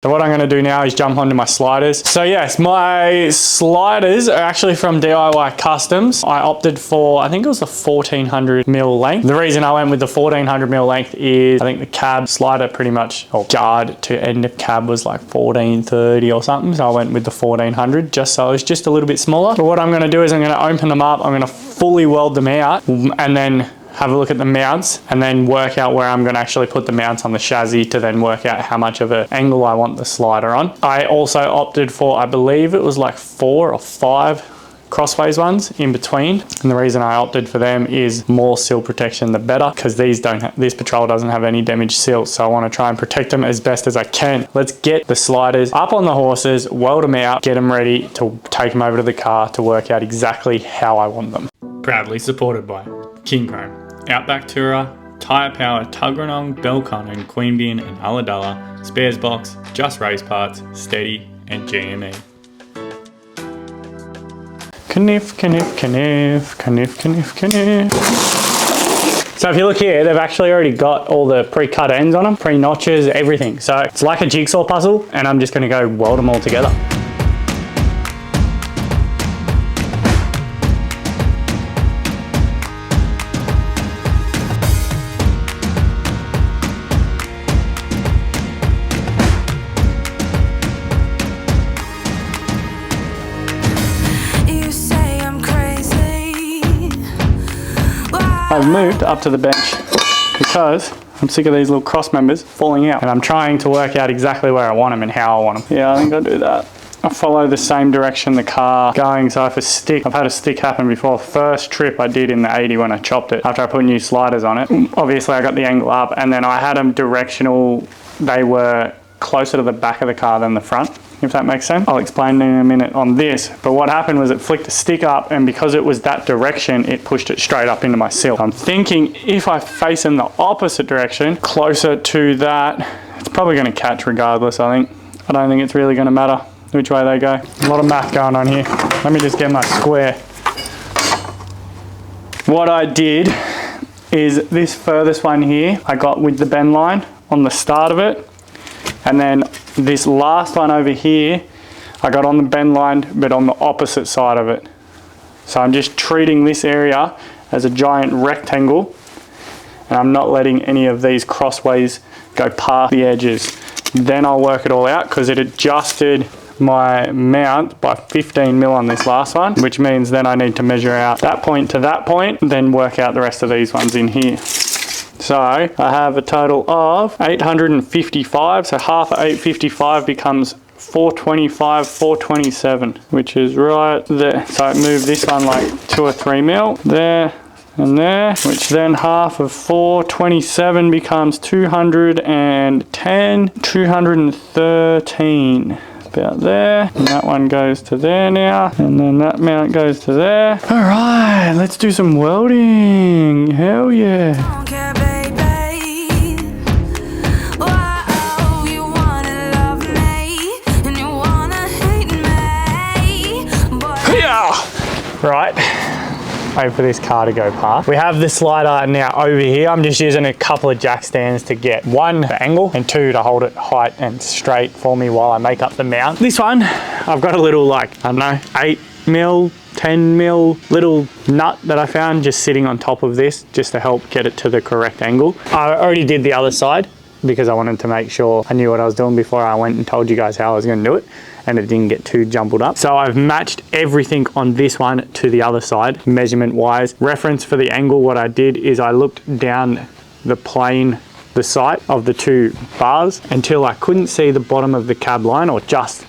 So what I'm going to do now is jump onto my sliders. So yes, my sliders are actually from DIY Customs. I opted for, I think it was the 1400mm length. The reason I went with the 1400mm length is I think the cab slider pretty much, or guard to end of cab was like 1430 or something. So I went with the 1400 just so it's just a little bit smaller. But what I'm going to do is I'm going to open them up. I'm going to fully weld them out and then have a look at the mounts and then work out where I'm going to actually put the mounts on the chassis to then work out how much of an angle I want the slider on. I also opted for, I believe it was like 4 or 5 crossways ones in between, and the reason I opted for them is more sill protection the better, because this Patrol doesn't have any damaged sills, so I want to try and protect them as best as I can. Let's get the sliders up on the horses, weld them out, get them ready to take them over to the car to work out exactly how I want them. Proudly supported by King Chrome, Outback Tourer, Tyre Power, Tuggeranong, Belcon and Queanbeyan and Ulladulla, Spares Box, Just Race Parts, Steady and GME. Kniff, kniff, kniff, kniff, kniff, kniff. So if you look here, they've actually already got all the pre-cut ends on them, pre-notches, everything. So it's like a jigsaw puzzle, and I'm just going to go weld them all together. I've moved up to the bench because I'm sick of these little cross members falling out, and I'm trying to work out exactly where I want them and how I want them. Yeah, I think I'll do that. I follow the same direction the car going, so if a stick, I've had a stick happen before. First trip I did in the 80 when I chopped it, after I put new sliders on it. Obviously I got the angle up, and then I had them directional. They were closer to the back of the car than the front, if that makes sense. I'll explain in a minute on this, but what happened was it flicked a stick up, and because it was that direction, it pushed it straight up into my sill. I'm thinking if I face in the opposite direction, closer to that, it's probably going to catch regardless, I think. I don't think it's really going to matter which way they go. A lot of math going on here. Let me just get my square. What I did is this furthest one here, I got with the bend line on the start of it, and then this last one over here, I got on the bend line, but on the opposite side of it. So I'm just treating this area as a giant rectangle, and I'm not letting any of these crossways go past the edges. Then I'll work it all out, because it adjusted my mount by 15mm on this last one, which means then I need to measure out that point to that point, then work out the rest of these ones in here. So I have a total of 855, so half of 855 becomes 425, 427, which is right there. So I move this one like 2 or 3mm there and there, which then half of 427 becomes 210, 213. About there, and that one goes to there now, and then that mount goes to there. All right, let's do some welding. Hell yeah. Right, wait for this car to go past. We have the slider now over here. I'm just using a couple of jack stands to get 1 the angle and 2 to hold it height and straight for me while I make up the mount. This one, I've got a little like, I don't know, 8mm, 10mm little nut that I found just sitting on top of this just to help get it to the correct angle. I already did the other side because I wanted to make sure I knew what I was doing before I went and told you guys how I was going to do it, and it didn't get too jumbled up. So I've matched everything on this one to the other side measurement wise. Reference for the angle, what I did is I looked down the plane, the sight of the 2 bars until I couldn't see the bottom of the cab line, or just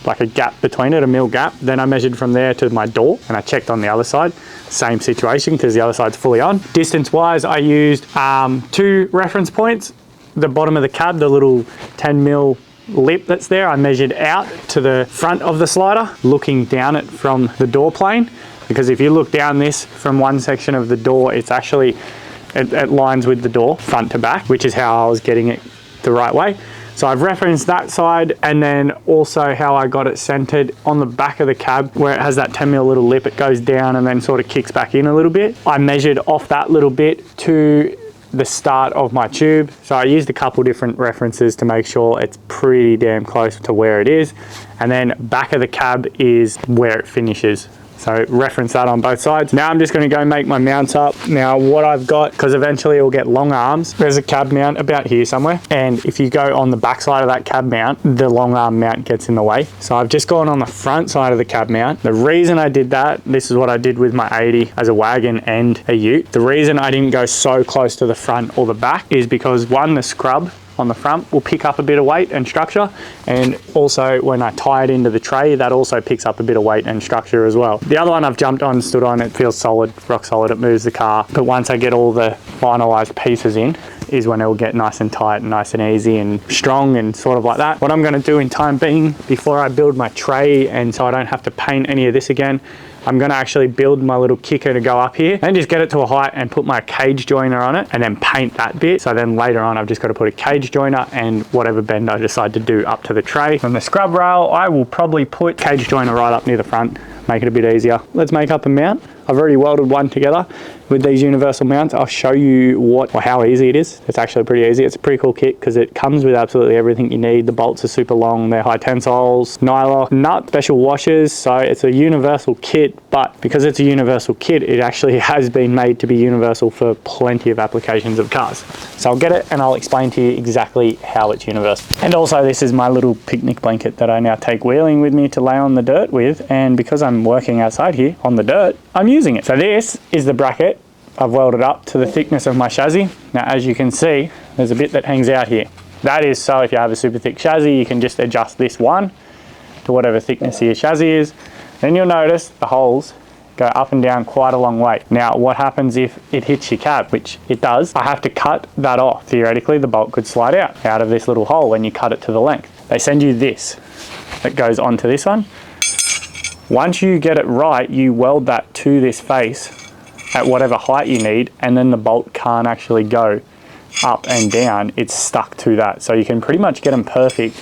like a gap between it, a mil gap. Then I measured from there to my door, and I checked on the other side. Same situation, because the other side's fully on. Distance wise, I used 2 reference points. The bottom of the cab, the little 10mm lip that's there, I measured out to the front of the slider, looking down it from the door plane, because if you look down this from one section of the door, it's actually, it lines with the door front to back, which is how I was getting it the right way. So I've referenced that side, and then also how I got it centered on the back of the cab where it has that 10mm little lip. It goes down and then sort of kicks back in a little bit. I measured off that little bit to the start of my tube. So I used a couple different references to make sure it's pretty damn close to where it is. And then back of the cab is where it finishes. So reference that on both sides. Now I'm just going to go make my mounts up. Now what I've got, because eventually it'll get long arms, there's a cab mount about here somewhere. And if you go on the back side of that cab mount, the long arm mount gets in the way. So I've just gone on the front side of the cab mount. The reason I did that, this is what I did with my 80 as a wagon and a ute. The reason I didn't go so close to the front or the back is because one, the scrub on the front will pick up a bit of weight and structure, and also when I tie it into the tray, that also picks up a bit of weight and structure as well. The other one I've jumped on, stood on, it feels solid, rock solid, it moves the car, but once I get all the finalized pieces in is when it will get nice and tight and nice and easy and strong and sort of like that. What I'm going to do in time being, before I build my tray and so I don't have to paint any of this again, I'm going to actually build my little kicker to go up here and just get it to a height and put my cage joiner on it and then paint that bit. So then later on, I've just got to put a cage joiner and whatever bend I decide to do up to the tray. From the scrub rail, I will probably put cage joiner right up near the front, make it a bit easier. Let's make up a mount. I've already welded one together with these universal mounts. I'll show you how easy it is. It's actually pretty easy. It's a pretty cool kit because it comes with absolutely everything you need. The bolts are super long, they're high tensoles, nylock, nut, special washers. So it's a universal kit, but because it's a universal kit, it actually has been made to be universal for plenty of applications of cars. So I'll get it and I'll explain to you exactly how it's universal. And also this is my little picnic blanket that I now take wheeling with me to lay on the dirt with. And because I'm working outside here on the dirt, I'm using it. So this is the bracket I've welded up to the thickness of my chassis. Now, as you can see, there's a bit that hangs out here. That is so if you have a super thick chassis, you can just adjust this one to whatever thickness your chassis is. Then you'll notice the holes go up and down quite a long way. Now, what happens if it hits your cab, which it does? I have to cut that off. Theoretically, the bolt could slide out of this little hole when you cut it to the length. They send you this that goes onto this one. Once you get it right, you weld that to this face at whatever height you need, and then the bolt can't actually go up and down. It's stuck to that. So you can pretty much get them perfect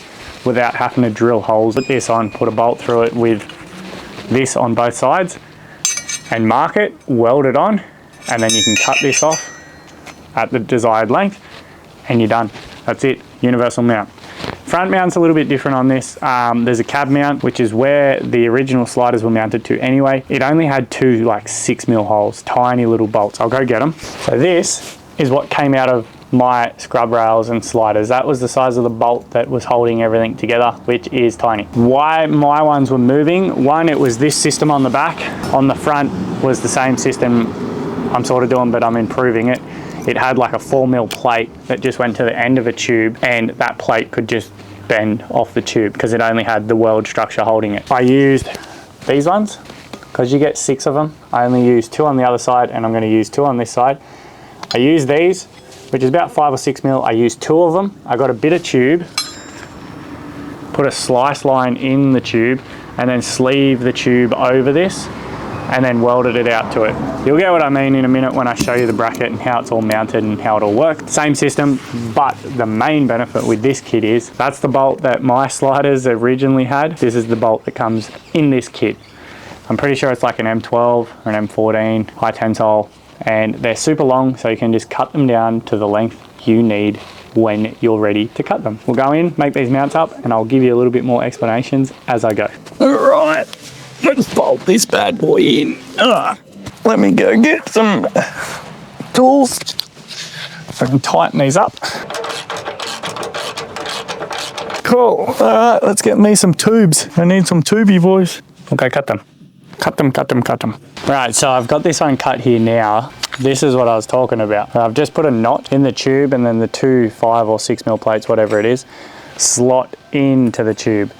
without having to drill holes. Put this on, put a bolt through it with this on both sides and mark it, weld it on, and then you can cut this off at the desired length and you're done. That's it, universal mount. Front mount's a little bit different on this. There's a cab mount, which is where the original sliders were mounted to anyway. It only had two like 6mm holes, tiny little bolts. I'll go get them. So this is what came out of my scrub rails and sliders. That was the size of the bolt that was holding everything together, which is tiny. Why my ones were moving, one, it was this system on the back. On the front was the same system I'm sort of doing, but I'm improving it. It had like a 4mm plate that just went to the end of a tube, and that plate could just bend off the tube because it only had the weld structure holding it. I used these ones because you get 6 of them. I only used 2 on the other side and I'm going to use 2 on this side. I used these, which is about 5 or 6mm. I used 2 of them. I got a bit of tube, put a slice line in the tube and then sleeve the tube over this and then welded it out to it. You'll get what I mean in a minute when I show you the bracket and how it's all mounted and how it all works. Same system, but the main benefit with this kit is that's the bolt that my sliders originally had. This is the bolt that comes in this kit. I'm pretty sure it's like an M12 or an M14, high tensile, and they're super long, so you can just cut them down to the length you need when you're ready to cut them. We'll go in, make these mounts up, and I'll give you a little bit more explanations as I go. All right. Let's bolt this bad boy in. Let me go get some tools so I can tighten these up. Cool. All right, let's get me some tubes. I need some tubey boys. Okay, cut them. Cut them, cut them, cut them. Right, so I've got this one cut here now. This is what I was talking about. I've just put a knot in the tube and then the 2 5 or 6mm plates, whatever it is, slot into the tube.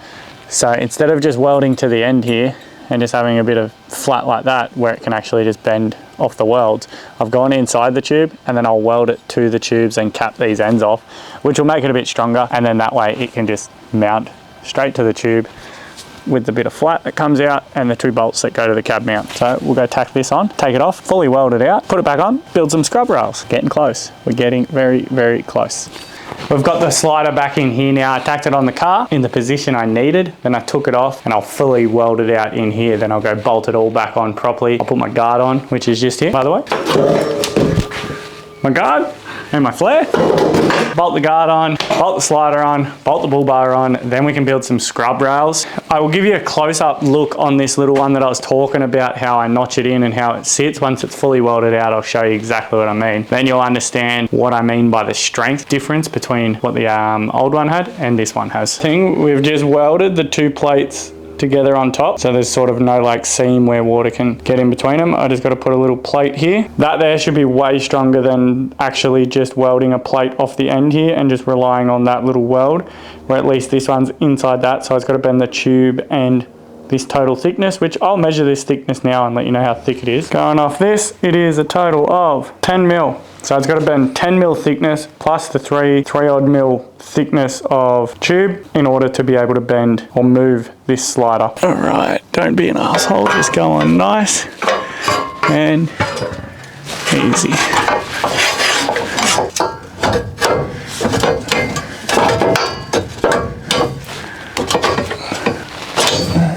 So instead of just welding to the end here and just having a bit of flat like that where it can actually just bend off the welds, I've gone inside the tube and then I'll weld it to the tubes and cap these ends off, which will make it a bit stronger, and then that way it can just mount straight to the tube with the bit of flat that comes out and the 2 bolts that go to the cab mount. So we'll go tack this on, take it off, fully weld it out, put it back on, build some scrub rails. Getting close. We're getting very, very close. We've got the slider back in here now. I tacked it on the car in the position I needed. Then I took it off and I'll fully weld it out in here. Then I'll go bolt it all back on properly. I'll put my guard on, which is just here, by the way. My guard, and my flare. Bolt the guard on, bolt the slider on, bolt the bull bar on, then we can build some scrub rails. I will give you a close-up look on this little one that I was talking about, how I notch it in and how it sits. Once it's fully welded out, I'll show you exactly what I mean. Then you'll understand what I mean by the strength difference between what the old one had and this one has. We've just welded the 2 plates together on top, so there's sort of no like seam where water can get in between them. I just got to put a little plate here. That there should be way stronger than actually just welding a plate off the end here and just relying on that little weld, where at least this one's inside that, so it's got to bend the tube and this total thickness, which I'll measure this thickness now and let you know how thick it is. Going off this, it is a total of 10 mil. So it's got to bend 10 mil thickness plus the 3 odd mil thickness of tube in order to be able to bend or move this slider. All right, don't be an asshole, just go on nice and easy.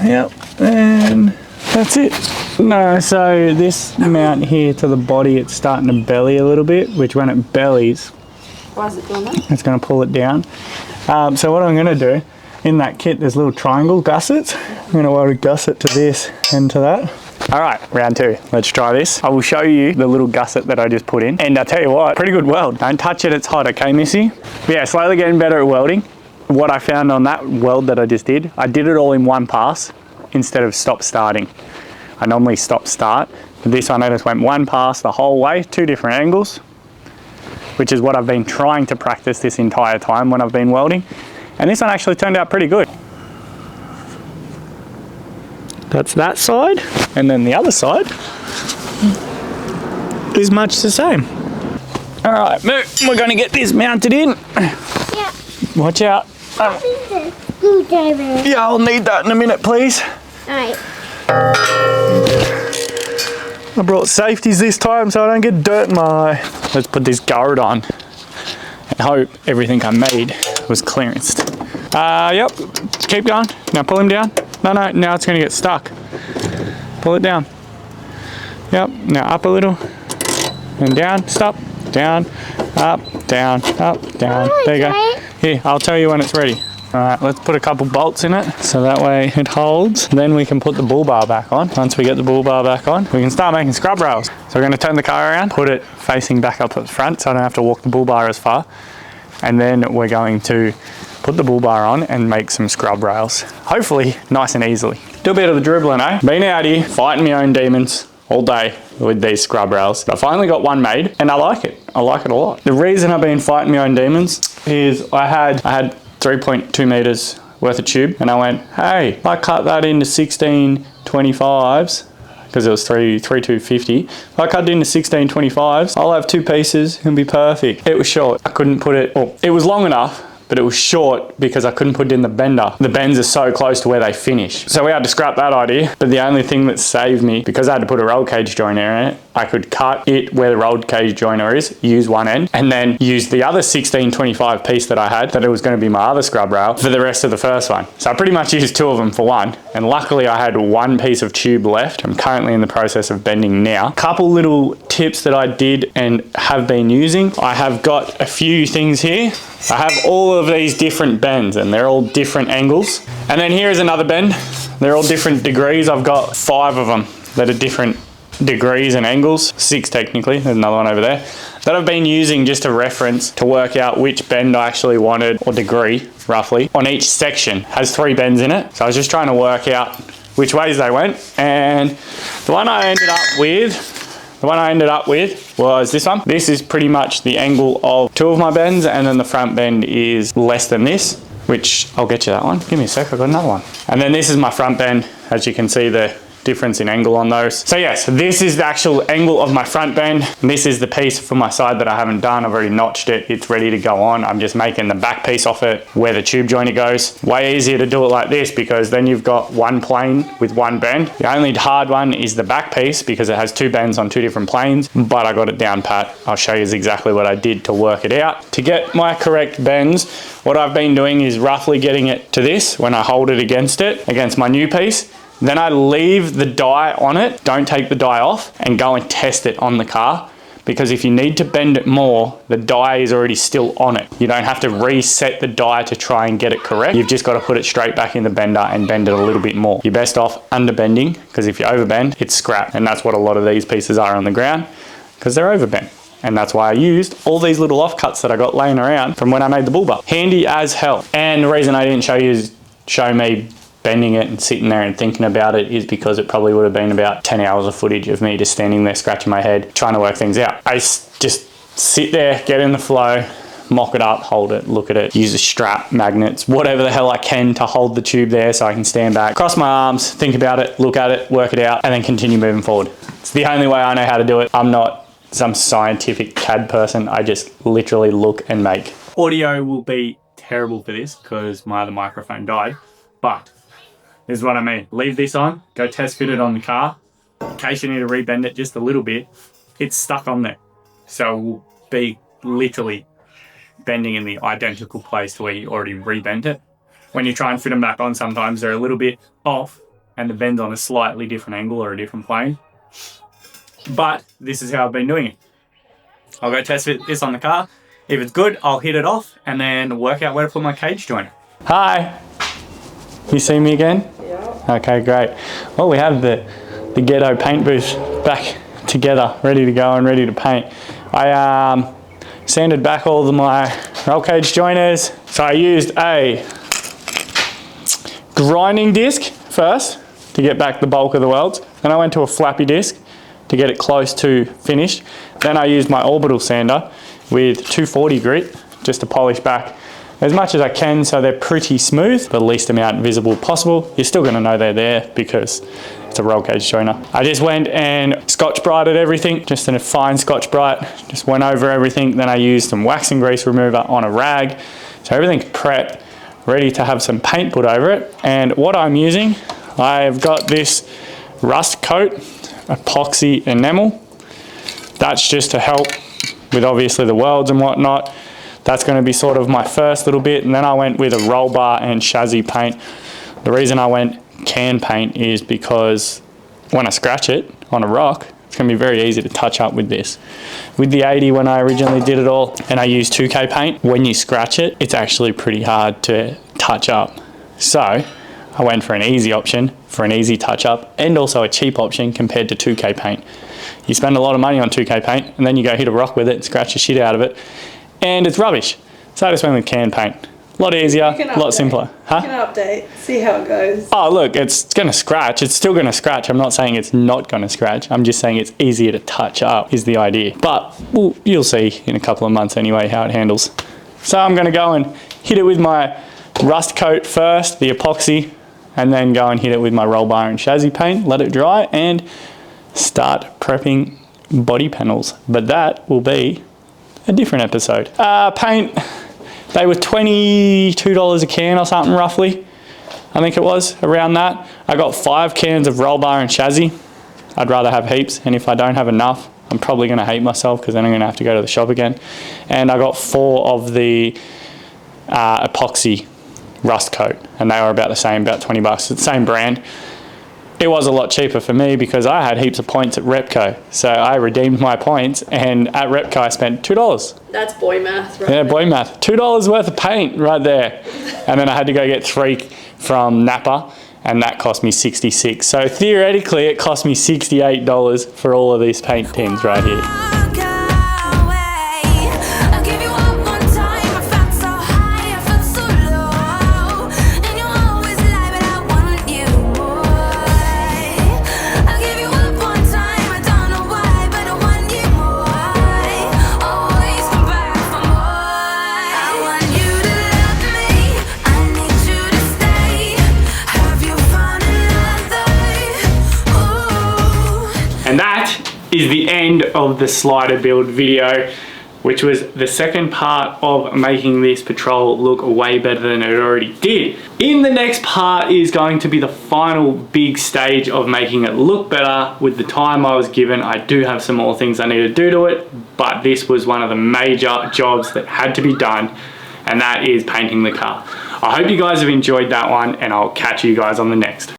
Yep, and that's it. No, so this mount here to the body, it's starting to belly a little bit, which when it bellies, why is it doing that? It's going to pull it down. So what I'm going to do, in that kit there's little triangle gussets. I'm going to weld a gusset to this and to that. All right, round 2, let's try this. I will show you the little gusset that I just put in, and I'll tell you what, pretty good weld. Don't touch it, it's hot, okay Missy? But yeah, slowly getting better at welding. What I found on that weld that I just did, I did it all in one pass instead of stop starting. I normally stop start, but this one I just went one pass the whole way, 2 different angles, which is what I've been trying to practice this entire time when I've been welding. And this one actually turned out pretty good. That's that side, and then the other side is much the same. All right, we're gonna get this mounted in. Yeah. Watch out. Screwdriver. Yeah, I'll need that in a minute, please. All right. I brought safeties this time so I don't get dirt in my eye. Let's put this guard on and hope everything I made was clearanced. Yep, keep going. Now pull him down. No, now it's gonna get stuck. Pull it down. Yep, now up a little and down, stop, down, up, down, there you go. Here, I'll tell you when it's ready. All right, let's put a couple bolts in it so that way it holds. Then we can put the bull bar back on. Once we get the bull bar back on, we can start making scrub rails. So we're gonna turn the car around, put it facing back up at the front so I don't have to walk the bull bar as far. And then we're going to put the bull bar on and make some scrub rails. Hopefully nice and easily. Do a bit of the dribbling, eh? Been out here fighting my own demons all day with these scrub rails. I finally got one made and I like it. I like it a lot. The reason I've been fighting my own demons is I had 3.2 meters worth of tube and I went, hey, if I cut that into 1625s, because it was 3250. If I cut it into 1625s, I'll have 2 pieces and be perfect. It was short. I couldn't put it, well, it was long enough, but it was short because I couldn't put it in the bender. The bends are so close to where they finish. So we had to scrap that idea, but the only thing that saved me, because I had to put a roll cage joiner in it, I could cut it where the roll cage joiner is, use one end, and then use the other 1625 piece that I had, that it was gonna be my other scrub rail, for the rest of the first one. So I pretty much used 2 of them for one, and luckily I had 1 piece of tube left. I'm currently in the process of bending now. Couple little tips that I did and have been using. I have got a few things here. I have all of these different bends and they're all different angles. And then here is another bend. They're all different degrees. I've got 5 of them that are different degrees and angles, 6 technically, there's another one over there, that I've been using just to reference to work out which bend I actually wanted, or degree roughly, on each section. Has 3 bends in it. So I was just trying to work out which ways they went. And the one I ended up with was this one. This is pretty much the angle of 2 of my bends, and then the front bend is less than this, which I'll get you that one. Give me a sec, I've got another one. And then this is my front bend. As you can see, the difference in angle on those. So yes, this is the actual angle of my front bend. And this is the piece for my side that I haven't done. I've already notched it. It's ready to go on. I'm just making the back piece off it where the tube joiner goes. Way easier to do it like this because then you've got one plane with one bend. The only hard one is the back piece because it has 2 bends on 2 different planes, but I got it down pat. I'll show you exactly what I did to work it out. To get my correct bends, what I've been doing is roughly getting it to this when I hold it against my new piece. Then I leave the die on it, don't take the die off, and go and test it on the car because if you need to bend it more, the die is already still on it. You don't have to reset the die to try and get it correct. You've just got to put it straight back in the bender and bend it a little bit more. You're best off under bending, because if you overbend, it's scrap. And that's what a lot of these pieces are on the ground, because they're overbent. And that's why I used all these little offcuts that I got laying around from when I made the bullbar. Handy as hell. And the reason I didn't show me bending it and sitting there and thinking about it is because it probably would have been about 10 hours of footage of me just standing there scratching my head trying to work things out. I just sit there, get in the flow, mock it up, hold it, look at it, use a strap, magnets, whatever the hell I can to hold the tube there so I can stand back, cross my arms, think about it, look at it, work it out, and then continue moving forward. It's the only way I know how to do it. I'm not some scientific CAD person. I just literally look and make. Audio will be terrible for this because my other microphone died, but this is what I mean. Leave this on, go test fit it on the car. In case you need to rebend it just a little bit, it's stuck on there. So it will be literally bending in the identical place to where you already rebent it. When you try and fit them back on, sometimes they're a little bit off and the bend's on a slightly different angle or a different plane. But this is how I've been doing it. I'll go test fit this on the car. If it's good, I'll hit it off and then work out where to put my cage joiner. Hi. You see me again? Yeah. Okay, great. Well, we have the ghetto paint booth back together, ready to go and ready to paint. I sanded back all of my roll cage joiners. So I used a grinding disc first to get back the bulk of the welds. Then I went to a flappy disc to get it close to finished. Then I used my orbital sander with 240 grit just to polish back as much as I can so they're pretty smooth, the least amount visible possible. You're still gonna know they're there because it's a roll cage joiner. I just went and Scotch Brighted everything, just in a fine Scotch Bright, just went over everything. Then I used some wax and grease remover on a rag. So everything's prepped, ready to have some paint put over it. And what I'm using, I've got this rust coat, epoxy enamel. That's just to help with obviously the welds and whatnot. That's going to be sort of my first little bit, and then I went with a roll bar and chassis paint. The reason I went can paint is because when I scratch it on a rock, it's going to be very easy to touch up with this. With the 80, when I originally did it all and I used 2K paint, when you scratch it, it's actually pretty hard to touch up. So I went for an easy option, for an easy touch up, and also a cheap option compared to 2K paint. You spend a lot of money on 2K paint and then you go hit a rock with it and scratch the shit out of it, and it's rubbish. So I just went with can paint. A lot easier, a lot simpler. Huh? You can update, see how it goes. Oh look, it's gonna scratch. It's still gonna scratch. I'm not saying it's not gonna scratch. I'm just saying it's easier to touch up is the idea. But well, you'll see in a couple of months anyway how it handles. So I'm gonna go and hit it with my rust coat first, the epoxy, and then go and hit it with my roll bar and chassis paint, let it dry, and start prepping body panels. But that will be a different episode. Paint, they were $22 a can or something roughly. I think it was around that. I got 5 cans of roll bar and chassis. I'd rather have heaps, and if I don't have enough, I'm probably gonna hate myself because then I'm gonna have to go to the shop again. And I got 4 of the epoxy rust coat, and they were about the same, about 20 bucks. It's the same brand. It was a lot cheaper for me because I had heaps of points at Repco. So I redeemed my points, and at Repco I spent $2. That's boy math, right? Yeah, boy math. $2 worth of paint right there. And then I had to go get 3 from Napa, and that cost me $66. So theoretically it cost me $68 for all of these paint tins right here. And that is the end of the slider build video, which was the second part of making this Patrol look way better than it already did. In the next part is going to be the final big stage of making it look better. With the time I was given, I do have some more things I need to do to it, but this was one of the major jobs that had to be done, and that is painting the car. I hope you guys have enjoyed that one, and I'll catch you guys on the next.